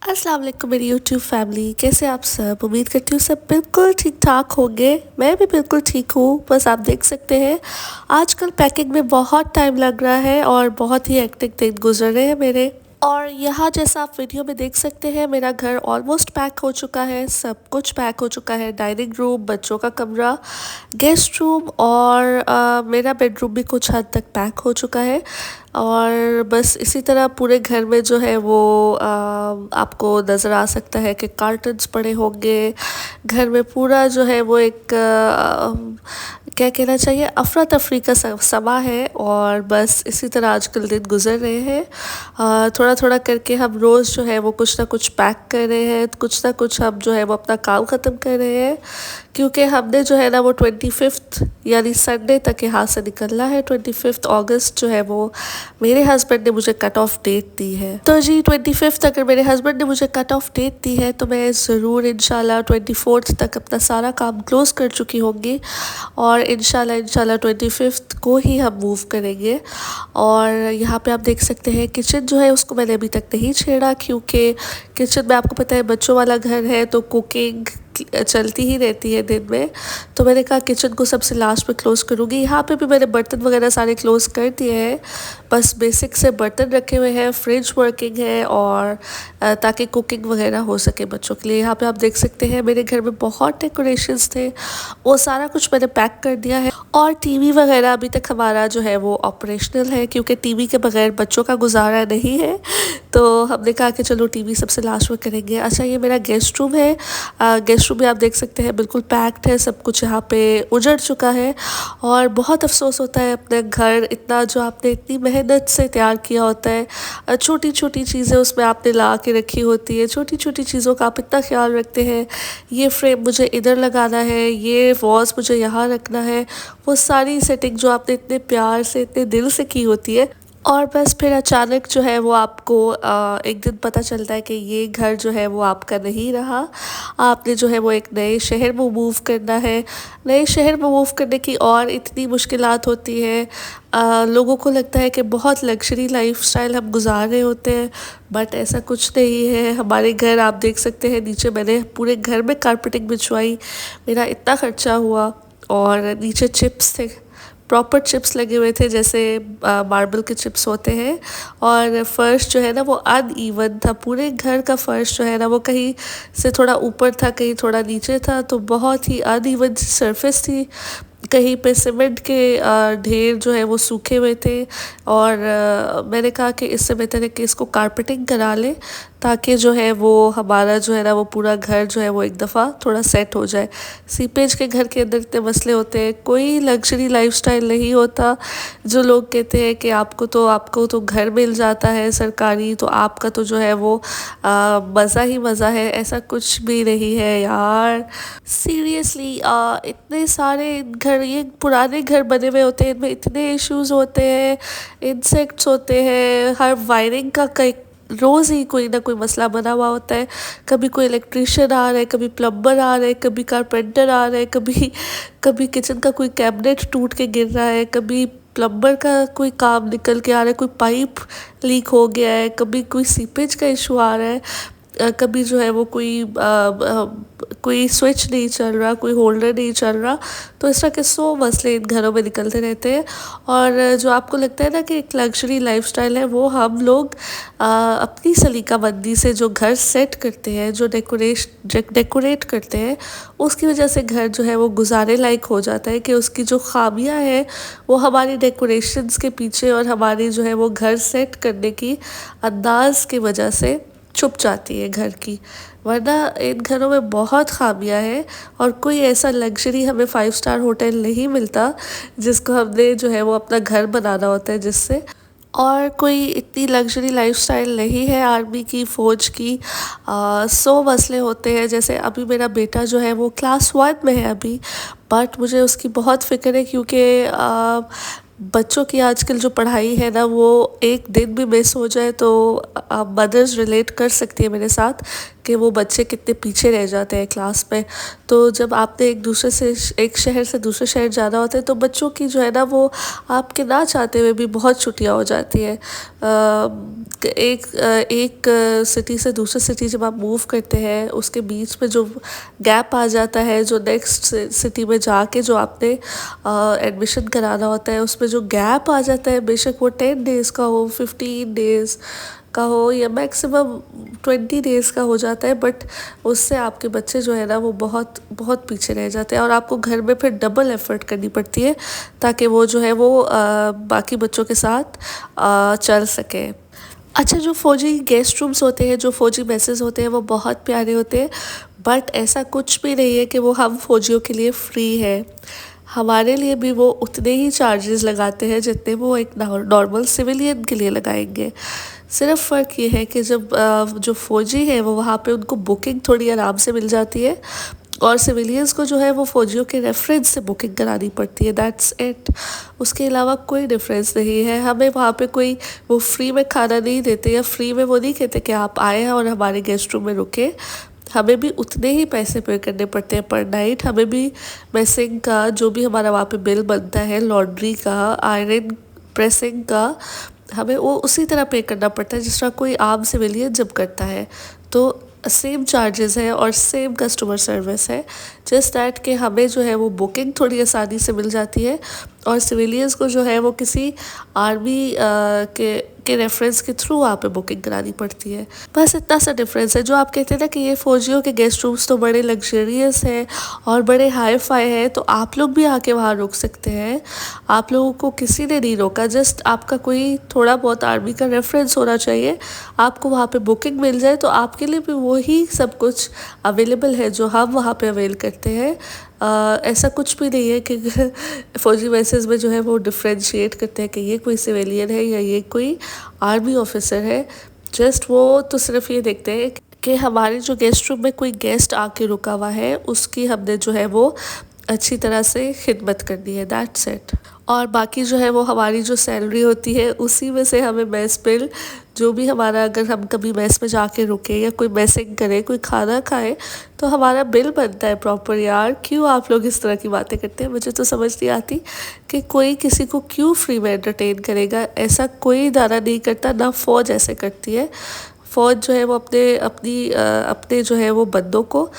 अस्सलाम वालेकुम मेरी यूट्यूब फैमिली, कैसे आप सब। उम्मीद करती हूँ सब बिल्कुल ठीक ठाक होंगे। मैं भी बिल्कुल ठीक हूँ। बस आप देख सकते हैं आजकल पैकिंग में बहुत टाइम लग रहा है और बहुत ही हेक्टिक दिन गुजर रहे हैं मेरे। और यहाँ जैसा आप वीडियो में देख सकते हैं मेरा घर ऑलमोस्ट पैक हो चुका है, सब कुछ पैक हो चुका है। डाइनिंग रूम, बच्चों का कमरा, गेस्ट रूम और मेरा बेडरूम भी कुछ हद तक पैक हो चुका है। और बस इसी तरह पूरे घर में जो है वो आपको नज़र आ सकता है कि कार्टन्स पड़े होंगे। घर में पूरा जो है वो एक क्या कहना चाहिए, अफरा तफरी का समा है। और बस इसी तरह आजकल दिन गुजर रहे हैं। थोड़ा थोड़ा करके हम रोज़ जो है वो कुछ ना कुछ पैक कर रहे हैं, कुछ ना कुछ हम जो है वो अपना काम ख़त्म कर रहे हैं। क्योंकि हमने जो है ना वो 25 यानी संडे तक यहाँ से निकलना है। 25 अगस्त जो है वो मेरे हस्बैंड ने मुझे कट ऑफ डेट दी है। तो जी 25 अगर मेरे हस्बैंड ने मुझे कट ऑफ डेट दी है तो मैं ज़रूर इंशाल्लाह 24 तक अपना सारा काम क्लोज़ कर चुकी होंगी। और इंशाल्लाह 25 को ही हम मूव करेंगे। और यहाँ पे आप देख सकते हैं किचन जो है उसको मैंने अभी तक नहीं छेड़ा, क्योंकि किचन में आपको पता है बच्चों वाला घर है तो कुकिंग चलती ही रहती है दिन में। तो मैंने कहा किचन को सबसे लास्ट में क्लोज़ करूँगी। यहाँ पे भी मैंने बर्तन वगैरह सारे क्लोज़ कर दिए हैं, बस बेसिक से बर्तन रखे हुए हैं, फ्रिज वर्किंग है और ताकि कुकिंग वगैरह हो सके बच्चों के लिए। यहाँ पे आप देख सकते हैं मेरे घर में बहुत डेकोरेशंस थे, वो सारा कुछ मैंने पैक कर दिया है। और टीवी वगैरह अभी तक हमारा जो है वो ऑपरेशनल है, क्योंकि टीवी के बगैर बच्चों का गुजारा नहीं है। तो हमने कहा कि चलो टीवी सबसे लास्ट में करेंगे। अच्छा, ये मेरा गेस्ट रूम है। गेस्ट रूम में आप देख सकते हैं बिल्कुल पैक्ड है, सब कुछ यहाँ पे उजड़ चुका है। और बहुत अफसोस होता है अपने घर इतना जो आपने इतनी मेहनत से तैयार किया होता है, छोटी छोटी चीज़ें उसमें आपने ला के रखी होती है, छोटी छोटी चीज़ों का आप इतना ख्याल रखते हैं। ये फ्रेम मुझे इधर लगाना है, ये वॉज मुझे यहाँ रखना है, वो सारी सेटिंग जो आपने इतने प्यार से इतने दिल से की होती है। और बस फिर अचानक जो है वो आपको एक दिन पता चलता है कि ये घर जो है वो आपका नहीं रहा। आपने जो है वो एक नए शहर में मूव करना है। नए शहर में मूव करने की और इतनी मुश्किलात होती है। लोगों को लगता है कि बहुत लग्जरी लाइफस्टाइल हम गुजार रहे होते हैं, बट ऐसा कुछ नहीं है। हमारे घर आप देख सकते हैं, नीचे मैंने पूरे घर में कारपेटिंग बिछवाई, मेरा इतना खर्चा हुआ। और नीचे चिप्स थे, प्रॉपर चिप्स लगे हुए थे जैसे मार्बल के चिप्स होते हैं। और फर्श जो है ना वो अनइवन था, पूरे घर का फर्श जो है ना वो कहीं से थोड़ा ऊपर था, कहीं थोड़ा नीचे था, तो बहुत ही अनइवन सरफेस थी। कहीं पे सीमेंट के ढेर जो है वो सूखे हुए थे। और मैंने कहा कि इससे बेहतर है कि इसको कारपेटिंग करा लें, ताकि जो है वो हमारा जो है ना वो पूरा घर जो है वो एक दफ़ा थोड़ा सेट हो जाए। सीपेज के घर के अंदर इतने मसले होते हैं, कोई लग्जरी लाइफस्टाइल नहीं होता। जो लोग कहते हैं कि आपको तो घर मिल जाता है सरकारी, तो आपका तो जो है वो मज़ा ही मज़ा है, ऐसा कुछ भी नहीं है यार। सीरियसली इतने सारे घर, ये पुराने घर बने हुए होते हैं, इनमें इतने इश्यूज होते हैं, इंसेक्ट्स होते हैं, हर वायरिंग का कई रोज़ ही कोई ना कोई मसला बना हुआ होता है। कभी कोई इलेक्ट्रिशियन आ रहा है, कभी प्लम्बर आ रहा है, कभी कारपेंटर आ रहा है, कभी कभी किचन का कोई कैबिनेट टूट के गिर रहा है, कभी प्लम्बर का कोई काम निकल के आ रहा है, कोई पाइप लीक हो गया है, कभी कोई सीपेज का इशू आ रहा है, कभी जो है वो कोई स्विच नहीं चल रहा, कोई होल्डर नहीं चल रहा। तो इस तरह के 100 मसले इन घरों में निकलते रहते हैं। और जो आपको लगता है ना कि एक लग्जरी लाइफस्टाइल है, वो हम लोग अपनी सलीकामंदी से जो घर सेट करते हैं, जो डेकोरेट करते हैं, उसकी वजह से घर जो है वो गुजारे लायक हो जाता है। कि उसकी जो खामियां हैं वो हमारी डेकोरेशंस के पीछे और हमारी जो है वो घर सेट करने की अंदाज की वजह से छुप जाती है घर की। वरना इन घरों में बहुत खामियां हैं और कोई ऐसा लग्जरी हमें 5 स्टार होटल नहीं मिलता जिसको हमने जो है वो अपना घर बनाना होता है जिससे। और कोई इतनी लग्जरी लाइफस्टाइल नहीं है आर्मी की, फ़ौज की। 100 मसले होते हैं। जैसे अभी मेरा बेटा जो है वो क्लास 1 में है अभी, बट मुझे उसकी बहुत फ़िक्र है, क्योंकि बच्चों की आजकल जो पढ़ाई है ना वो एक दिन भी मिस हो जाए तो मदर्स रिलेट कर सकती है मेरे साथ कि वो बच्चे कितने पीछे रह जाते हैं क्लास में। तो जब आपने एक शहर से दूसरे शहर जाना होता है तो बच्चों की जो है ना वो आपके ना चाहते हुए भी बहुत छुट्टियां हो जाती हैं। एक सिटी से दूसरे सिटी जब आप मूव करते हैं उसके बीच में जो गैप आ जाता है, जो नेक्स्ट सिटी में जाके जो आपने एडमिशन कराना होता है उसमें जो गैप आ जाता है, बेशक वो 10 डेज़ का हो, 15 डेज़ का हो या मैक्सिमम 20 डेज़ का हो जाता है, बट उससे आपके बच्चे जो है ना वो बहुत बहुत पीछे रह जाते हैं और आपको घर में फिर डबल एफर्ट करनी पड़ती है ताकि वो जो है वो बाकी बच्चों के साथ चल सके। अच्छा, जो फौजी गेस्ट रूम्स होते हैं, जो फौजी मेसेस होते हैं वो बहुत प्यारे होते हैं, बट ऐसा कुछ भी नहीं है कि वो हम फौजियों के लिए फ्री है। हमारे लिए भी वो उतने ही चार्जेस लगाते हैं जितने वो एक नॉर्मल सिविलियन के लिए लगाएंगे। सिर्फ फ़र्क ये है कि जब जो फ़ौजी है वो वहाँ पे उनको बुकिंग थोड़ी आराम से मिल जाती है और सिविलियंस को जो है वो फ़ौजियों के रेफरेंस से बुकिंग करानी पड़ती है, दैट्स इट। उसके अलावा कोई डिफरेंस नहीं है। हमें वहाँ पे कोई वो फ्री में खाना नहीं देते या फ्री में वो नहीं कहते कि आप आए हैं और हमारे गेस्ट रूम में रुके। हमें भी उतने ही पैसे पे करने पड़ते हैं पर नाइट। हमें भी मेसिंग का जो भी हमारा वहाँ पे बिल बनता है, लॉन्ड्री का, आयरन प्रेसिंग का, हमें वो उसी तरह पे करना पड़ता है जिस तरह कोई आम सिविलियन जब करता है। तो सेम चार्जेस है और सेम कस्टमर सर्विस है, जस्ट दैट कि हमें जो है वो बुकिंग थोड़ी आसानी से मिल जाती है और सिविलियंस को जो है वो किसी आर्मी के रेफरेंस के थ्रू वहाँ पे बुकिंग करानी पड़ती है। बस इतना सा डिफरेंस है। जो आप कहते हैं ना कि ये फ़ौजियों के गेस्ट रूम्स तो बड़े लग्जरियस हैं और बड़े हाई फाई हैं, तो आप लोग भी आके वहाँ रुक सकते हैं। आप लोगों को किसी ने नहीं रोका, जस्ट आपका कोई थोड़ा बहुत आर्मी का रेफरेंस होना चाहिए, आपको वहाँ पे बुकिंग मिल जाए तो आपके लिए भी वही सब कुछ अवेलेबल है जो हम वहाँ पे अवेल करते हैं। ऐसा कुछ भी नहीं है कि फ़ौजी मैसेज में जो है वो डिफ्रेंशिएट करते हैं कि ये कोई सिविलियन है या ये कोई आर्मी ऑफिसर है। जस्ट वो तो सिर्फ ये देखते हैं कि हमारे जो गेस्ट रूम में कोई गेस्ट आके रुका हुआ है उसकी हमने जो है वो अच्छी तरह से खिदमत करनी है, दैट्स इट। और बाकी जो है वो हमारी जो सैलरी होती है उसी में से हमें मेस बिल जो भी हमारा, अगर हम कभी मेस में जाके रुके या कोई मेसिंग करे, कोई खाना खाए, तो हमारा बिल बनता है प्रॉपर। यार क्यों आप लोग इस तरह की बातें करते हैं, मुझे तो समझ नहीं आती कि कोई किसी को क्यों फ्री में एंटरटेन करेगा। ऐसा कोई इदारा नहीं करता, ना फ़ौज ऐसे करती है। फ़ौज जो है वो अपने जो है वो बंदों को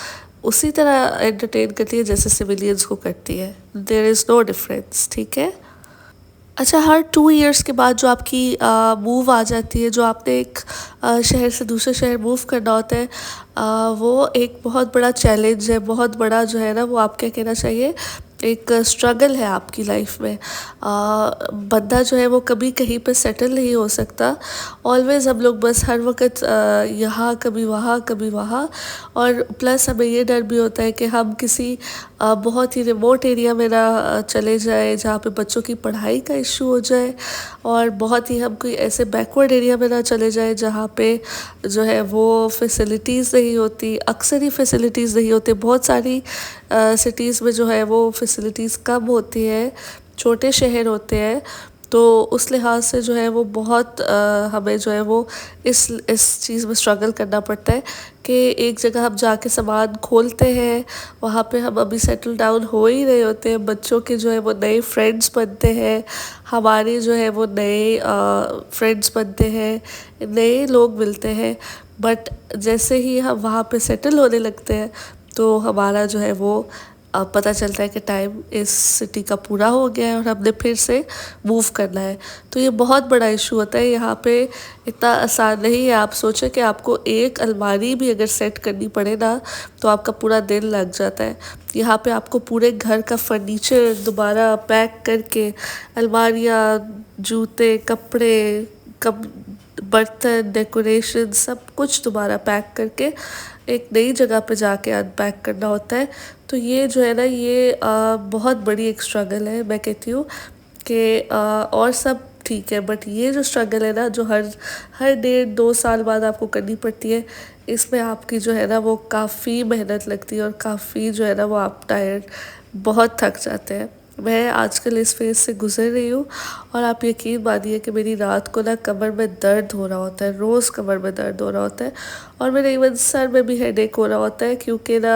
उसी तरह एंटरटेन करती है जैसे सिविलियंस को करती है। देयर इज़ नो डिफरेंस, ठीक है। अच्छा, हर 2 इयर्स के बाद जो आपकी मूव आ जाती है, जो आपने एक शहर से दूसरे शहर मूव करना होता है, वो एक बहुत बड़ा चैलेंज है, बहुत बड़ा जो है ना वो आप क्या कहना चाहिए, एक स्ट्रगल है आपकी लाइफ में। बंदा जो है वो कभी कहीं पे सेटल नहीं हो सकता। ऑलवेज़ हम लोग बस हर वक्त यहाँ कभी वहाँ कभी वहाँ, और प्लस हमें ये डर भी होता है कि हम किसी बहुत ही रिमोट एरिया में ना चले जाए जहाँ पे बच्चों की पढ़ाई का इशू हो जाए, और बहुत ही हम कोई ऐसे बैकवर्ड एरिया में ना चले जाए जहाँ पे जो है वो फैसिलिटीज़ नहीं होती। अक्सर ही फैसिलिटीज़ नहीं होती, बहुत सारी सिटीज़ में जो है वो फैसिलिटीज़ कम होती है, छोटे शहर होते हैं, तो उस लिहाज से जो है वो बहुत हमें जो है वो इस चीज़ में स्ट्रगल करना पड़ता है कि एक जगह हम जाके सामान खोलते हैं, वहाँ पे हम अभी सेटल डाउन हो ही रहे होते हैं, बच्चों के जो है वो नए फ्रेंड्स बनते हैं, हमारे जो है वो नए फ्रेंड्स बनते हैं, नए लोग मिलते हैं, बट जैसे ही हम वहाँ पे सेटल होने लगते हैं तो हमारा जो है वो पता चलता है कि टाइम इस सिटी का पूरा हो गया है और हमने फिर से मूव करना है। तो ये बहुत बड़ा इशू होता है। यहाँ पे इतना आसान नहीं है। आप सोचें कि आपको एक अलमारी भी अगर सेट करनी पड़े ना तो आपका पूरा दिन लग जाता है। यहाँ पे आपको पूरे घर का फर्नीचर दोबारा पैक करके, अलमारियाँ, जूते, कपड़े, बर्तन, डेकोरेशन, सब कुछ दोबारा पैक करके एक नई जगह पे जाके अनपैक करना होता है। तो ये जो है ना ये बहुत बड़ी एक स्ट्रगल है। मैं कहती हूँ कि और सब ठीक है, बट ये जो स्ट्रगल है ना जो हर 1.5-2 साल बाद आपको करनी पड़ती है, इसमें आपकी जो है ना वो काफ़ी मेहनत लगती है और काफ़ी जो है ना वो आप टायर्ड बहुत थक जाते हैं। मैं आजकल इस फेज़ से गुज़र रही हूँ और आप यकीन मानिए कि मेरी रात को ना कमर में दर्द हो रहा होता है, रोज़ कमर में दर्द हो रहा होता है, और मेरे इवन सर में भी हेडेक हो रहा होता है, क्योंकि ना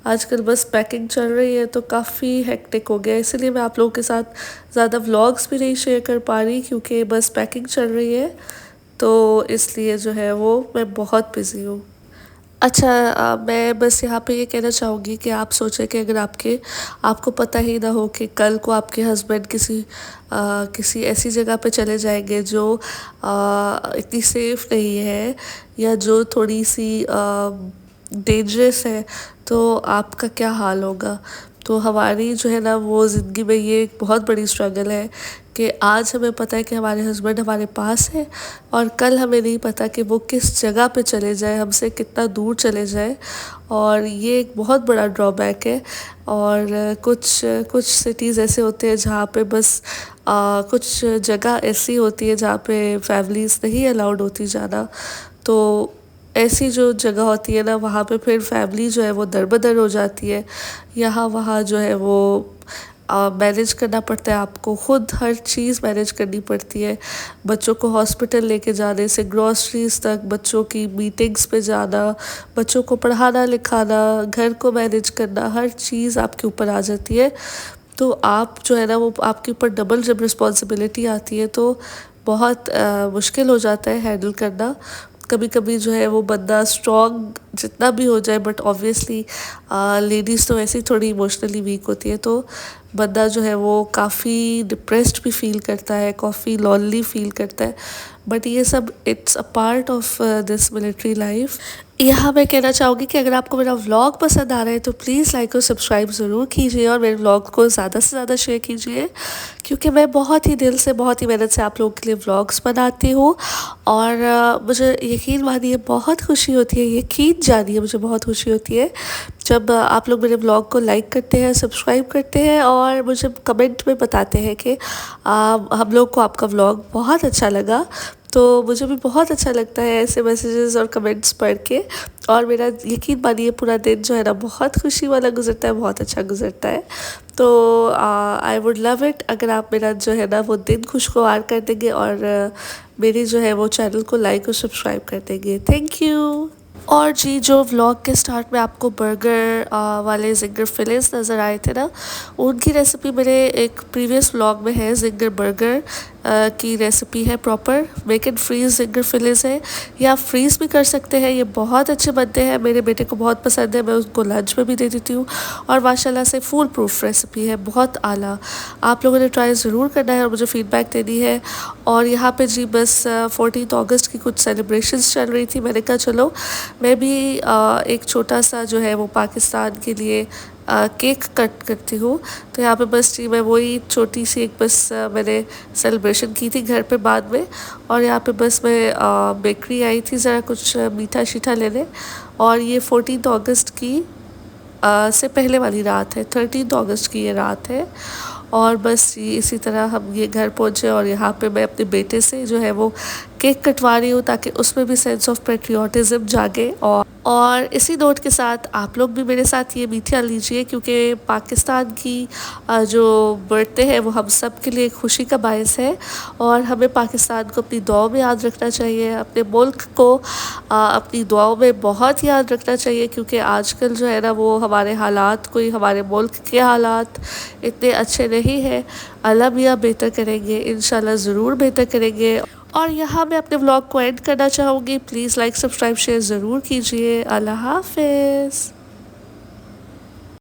आजकल बस पैकिंग चल रही है तो काफ़ी हेक्टिक हो गया है। इसलिए मैं आप लोगों के साथ ज़्यादा व्लॉग्स भी नहीं शेयर कर पा रही, क्योंकि बस पैकिंग चल रही है। तो इसलिए जो है वो मैं बहुत बिज़ी हूँ। अच्छा, मैं बस यहाँ पे ये कहना चाहूँगी कि आप सोचें कि अगर आपको पता ही ना हो कि कल को आपके हस्बैंड किसी ऐसी जगह पे चले जाएंगे जो इतनी सेफ़ नहीं है या जो थोड़ी सी डेंजरस है, तो आपका क्या हाल होगा। तो हमारी जो है ना वो ज़िंदगी में ये एक बहुत बड़ी स्ट्रगल है कि आज हमें पता है कि हमारे हस्बैंड हमारे पास है और कल हमें नहीं पता कि वो किस जगह पे चले जाए, हमसे कितना दूर चले जाए। और ये एक बहुत बड़ा ड्रॉबैक है। और कुछ कुछ सिटीज़ ऐसे होते हैं जहाँ पे बस कुछ जगह ऐसी होती है जहाँ पे फैमिलीज़ नहीं अलाउड होती जाना। तो ऐसी जो जगह होती है ना, वहाँ पे फिर फैमिली जो है वो दर-बदर हो जाती है। यहाँ वहाँ जो है वो मैनेज करना पड़ता है, आपको खुद हर चीज़ मैनेज करनी पड़ती है। बच्चों को हॉस्पिटल लेके जाने से ग्रोसरीज तक, बच्चों की मीटिंग्स पे जाना, बच्चों को पढ़ाना लिखाना, घर को मैनेज करना, हर चीज़ आपके ऊपर आ जाती है। तो आप जो है ना वो आपके ऊपर डबल जब रिस्पॉन्सिबिलिटी आती है तो बहुत मुश्किल हो जाता है हैंडल करना। कभी कभी जो है वो बंदा स्ट्रॉन्ग जितना भी हो जाए, बट ऑब्वियसली लेडीज़ तो ऐसे ही थोड़ी इमोशनली वीक होती है, तो बंदा जो है वो काफ़ी डिप्रेस्ड भी फील करता है, काफ़ी लॉनली फील करता है। बट ये सब it's a part of this military life. यहाँ मैं कहना चाहूँगी कि अगर आपको मेरा व्लॉग पसंद आ रहा है तो प्लीज़ लाइक और सब्सक्राइब ज़रूर कीजिए और मेरे व्लॉग को ज़्यादा से ज़्यादा शेयर कीजिए, क्योंकि मैं बहुत ही दिल से, बहुत ही मेहनत से आप लोगों के लिए व्लॉग्स बनाती हूँ। और मुझे यकीन मानिए बहुत खुशी होती है, यकीन जानिए मुझे बहुत खुशी होती है जब आप लोग मेरे ब्लॉग को लाइक करते हैं, सब्सक्राइब करते हैं और मुझे कमेंट में बताते हैं कि हम लोग को आपका व्लॉग बहुत अच्छा लगा। तो मुझे भी बहुत अच्छा लगता है ऐसे मैसेजेस और कमेंट्स पढ़ के। और मेरा यकीन मानिए पूरा दिन जो है ना बहुत खुशी वाला गुजरता है, बहुत अच्छा गुजरता है। तो आई वुड लव इट अगर आप मेरा जो है ना वो दिन खुशगवार कर देंगे और मेरी जो है वो चैनल को लाइक और सब्सक्राइब कर देंगे। Thank you. और जी, जो व्लॉग के स्टार्ट में आपको बर्गर वाले जिंगर फिलेस नज़र आए थे ना, उनकी रेसिपी मेरे एक प्रीवियस व्लॉग में है। जिंगर बर्गर की रेसिपी है proper, make and freeze zinger fillets है, या फ्रीज़ भी कर सकते हैं। ये बहुत अच्छे बनते हैं, मेरे बेटे को बहुत पसंद है, मैं उसको लंच में भी दे देती हूँ। और माशाल्लाह से फुल प्रूफ रेसिपी है, बहुत आला। आप लोगों ने ट्राई ज़रूर करना है और मुझे फ़ीडबैक देनी है। और यहाँ पे जी बस 14 अगस्त की कुछ सेलिब्रेशंस चल रही थी, मैंने कहा चलो मैं भी एक छोटा सा जो है वो पाकिस्तान के लिए केक कट करती हूँ। तो यहाँ पे बस जी मैं वही छोटी सी एक बस मैंने सेलिब्रेशन की थी घर पे बाद में। और यहाँ पे बस मैं बेकरी आई थी ज़रा कुछ मीठा शीठा लेने। और ये 14 अगस्त की से पहले वाली रात है, 13 अगस्त की ये रात है। और बस इसी तरह हम ये घर पहुँचे और यहाँ पे मैं अपने बेटे से जो है वो केक कटवा रही हूँ ताकि उसमें भी सेंस ऑफ पेट्रियाटिज़म जागे। और इसी नोट के साथ आप लोग भी मेरे साथ ये मीठा लीजिए, क्योंकि पाकिस्तान की जो बर्थडे है वो हम सब के लिए खुशी का बायस है। और हमें पाकिस्तान को अपनी दुआओं में याद रखना चाहिए, अपने मुल्क को अपनी दुआओं में बहुत याद रखना चाहिए, क्योंकि आजकल जो है ना वो हमारे हालात, कोई हमारे मुल्क के हालात इतने अच्छे नहीं हैं। अल्लाह मियाँ बेहतर करेंगे, इंशाल्लाह ज़रूर बेहतर करेंगे। और यहाँ मैं अपने व्लॉग को एंड करना चाहूँगी। प्लीज़ लाइक सब्सक्राइब शेयर ज़रूर कीजिए। अल्लाह हाफ़िज़।